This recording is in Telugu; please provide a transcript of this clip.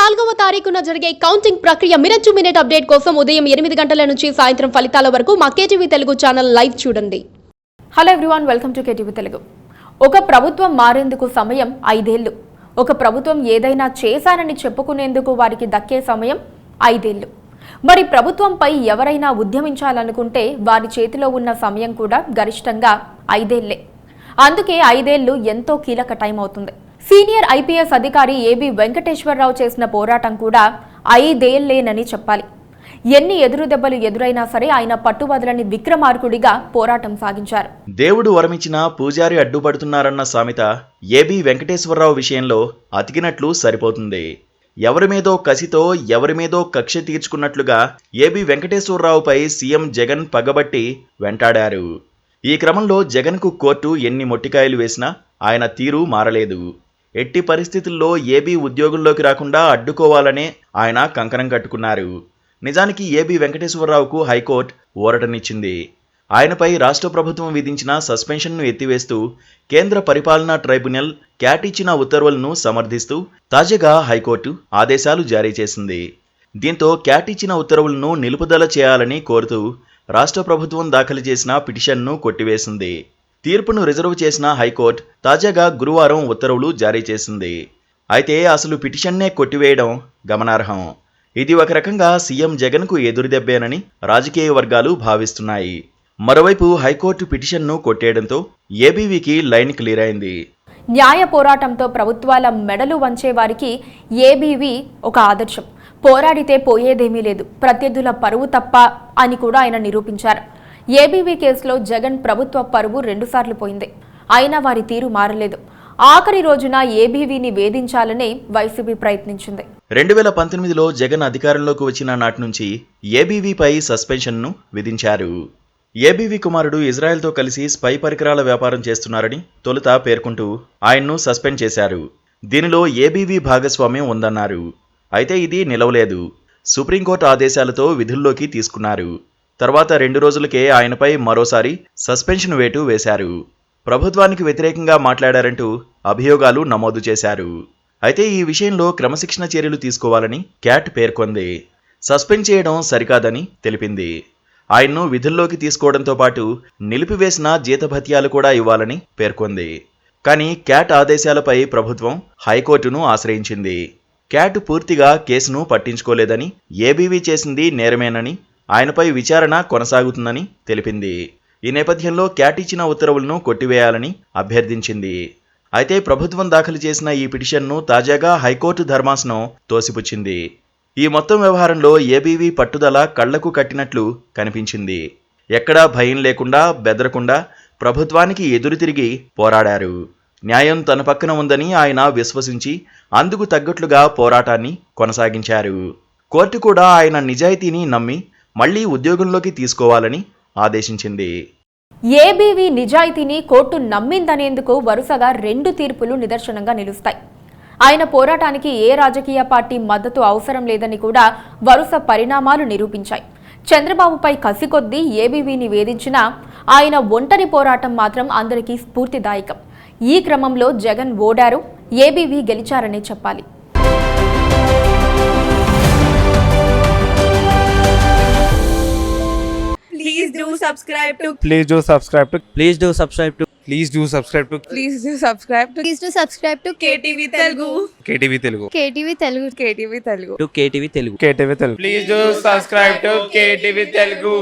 4వ తారీఖున జరిగే కౌంటింగ్ ప్రక్రియ మినిట్ టు మినిట్ అప్డేట్ కోసం ఉదయం 8 గంటల నుంచి సాయంత్రం ఫలితాల వరకు మా కేటీవీ తెలుగు ఛానల్ లైవ్ చూడండి. Hello everyone, welcome to KTV Telugu. ఒక ప్రభుత్వం మారేందుకు సమయం 5 ఏళ్లు. ఒక ప్రభుత్వం ఏదైనా చేశానని చెప్పుకునేందుకు వారికి దక్కే సమయం 5 ఏళ్లు. మరి ప్రభుత్వంపై ఎవరైనా ఉద్యమించాలనుకుంటే వారి చేతిలో ఉన్న సమయం కూడా గరిష్టంగా 5 ఏళ్లే. అందుకే 5 ఏళ్లు ఎంతో కీలక టైం అవుతుంది. సీనియర్ ఐపీఎస్ అధికారి ఏబీ వెంకటేశ్వరరావు చేసిన పోరాటం కూడా 5 ఏళ్లేనని చెప్పాలి. ఎన్ని ఎదురు దెబ్బలు ఎదురైనా సరే ఆయన పట్టువదలని విక్రమార్కుడిగా పోరాటం సాగించారు. దేవుడు వరమిచ్చిన పూజారి అడ్డుపడుతున్నారన్న సామెత ఏబీ వెంకటేశ్వరరావు విషయంలో అతికినట్లు సరిపోతుంది. ఎవరి మీదో కసితో ఎవరి మీదో కక్ష తీర్చుకున్నట్లుగా ఏబీ వెంకటేశ్వరరావుపై సీఎం జగన్ పగబట్టి వెంటాడారు. ఈ క్రమంలో జగన్కు కోర్టు ఎన్ని మొట్టికాయలు వేసినా ఆయన తీరు మారలేదు. ఎట్టి పరిస్థితుల్లో ఏబీ ఉద్యోగుల్లోకి రాకుండా అడ్డుకోవాలనే ఆయన కంకణం కట్టుకున్నారు. నిజానికి ఏబీ వెంకటేశ్వరరావుకు హైకోర్టు ఊరటనిచ్చింది. ఆయనపై రాష్ట్ర ప్రభుత్వం విధించిన సస్పెన్షన్ను ఎత్తివేస్తూ కేంద్ర పరిపాలనా ట్రైబ్యునల్ క్యాట్ ఇచ్చిన ఉత్తర్వులను సమర్థిస్తూ తాజాగా హైకోర్టు ఆదేశాలు జారీ చేసింది. దీంతో క్యాట్ ఇచ్చిన ఉత్తర్వులను నిలుపుదల చేయాలని కోరుతూ రాష్ట్ర ప్రభుత్వం దాఖలు చేసిన పిటిషన్ను కొట్టివేసింది. తీర్పును రిజర్వ్ చేసిన హైకోర్టు తాజాగా గురువారం ఉత్తర్వులు జారీ చేసింది. అయితే అసలు పిటిషన్నే కొట్టివేయడం గమనార్హం. ఇది ఒక రకంగా సీఎం జగన్కు ఎదురుదెబ్బేనని రాజకీయ వర్గాలు భావిస్తున్నాయి. మరోవైపు హైకోర్టు పిటిషన్ను కొట్టేయడంతో ఏబీవీకి లైన్ క్లియర్ అయింది. న్యాయ పోరాటంతో ప్రభుత్వాల మెడలు వంచే వారికి ఏబీవీ ఒక ఆదర్శం. పోరాడితే పోయేదేమీ లేదు, ప్రత్యర్థుల పరువు తప్ప అని కూడా ఆయన నిరూపించారు. ఏబీవీ కేసులో జగన్ ప్రభుత్వ పరువు 2 సార్లు పోయింది. అయినా వారి తీరు మారలేదు. ఆఖరి రోజున ఏబీవీని వేధించాలని వైసీపీ ప్రయత్నించింది. 2019లో జగన్ అధికారంలోకి వచ్చిన నాటి నుంచి ఏబీవీపై సస్పెన్షన్ను విధించారు. ఏబీవీ కుమారుడు ఇజ్రాయెల్తో కలిసి స్పై పరికరాల వ్యాపారం చేస్తున్నారని తొలుత పేర్కొంటూ ఆయన్ను సస్పెండ్ చేశారు. దీనిలో ఏబీవీ భాగస్వామ్యం ఉందన్నారు. అయితే ఇది నిలవలేదు. సుప్రీంకోర్టు ఆదేశాలతో విధుల్లోకి తీసుకున్నారు. తర్వాత 2 రోజులకే ఆయనపై మరోసారి సస్పెన్షన్ వేటు వేశారు. ప్రభుత్వానికి వ్యతిరేకంగా మాట్లాడారంటూ అభియోగాలు నమోదు చేశారు. అయితే ఈ విషయంలో క్రమశిక్షణ చర్యలు తీసుకోవాలని క్యాట్ పేర్కొంది. సస్పెండ్ చేయడం సరికాదని తెలిపింది. ఆయన్ను విధుల్లోకి తీసుకోవడంతో పాటు నిలిపివేసిన జీతభత్యాలు కూడా ఇవ్వాలని పేర్కొంది. కానీ క్యాట్ ఆదేశాలపై ప్రభుత్వం హైకోర్టును ఆశ్రయించింది. క్యాట్ పూర్తిగా కేసును పట్టించుకోలేదని, ఏబీవీ చేసింది నేరమేనని, ఆయనపై విచారణ కొనసాగుతుందని తెలిపింది. ఈ నేపథ్యంలో క్యాట్ ఇచ్చిన ఉత్తర్వులను కొట్టివేయాలని అభ్యర్థించింది. అయితే ప్రభుత్వం దాఖలు చేసిన ఈ పిటిషన్ను తాజాగా హైకోర్టు ధర్మాసనం తోసిపుచ్చింది. ఈ మొత్తం వ్యవహారంలో ఏబీవీ పట్టుదల కళ్లకు కట్టినట్లు కనిపించింది. ఎక్కడా భయం లేకుండా, బెదరకుండా ప్రభుత్వానికి ఎదురు తిరిగి పోరాడారు. న్యాయం తన పక్కన ఉందని ఆయన విశ్వసించి అందుకు తగ్గట్లుగా పోరాటాన్ని కొనసాగించారు. కోర్టు కూడా ఆయన నిజాయితీని నమ్మి మళ్లీ ఉద్యోగంలోకి తీసుకోవాలని ఆదేశించింది. ఏబీవీ నిజాయితీని కోర్టు నమ్మిందనేందుకు వరుసగా 2 తీర్పులు నిదర్శనంగా నిలుస్తాయి. ఆయన పోరాటానికి ఏ రాజకీయ పార్టీ మద్దతు అవసరం లేదని కూడా వరుస పరిణామాలు నిరూపించాయి. చంద్రబాబుపై కసి కొద్దీ ఏబీవీని వేధించినా ఆయన ఒంటరి పోరాటం మాత్రం అందరికీ స్ఫూర్తిదాయకం. ఈ క్రమంలో జగన్ ఓడారు, ఏబీవీ గెలిచారనే చెప్పాలి. Please do subscribe to Please do subscribe to Please do subscribe to Please do subscribe to Please do subscribe to Please do subscribe to KTV Telugu KTV Telugu KTV Telugu. KTV Telugu KTV Telugu. Please do subscribe to KTV Telugu.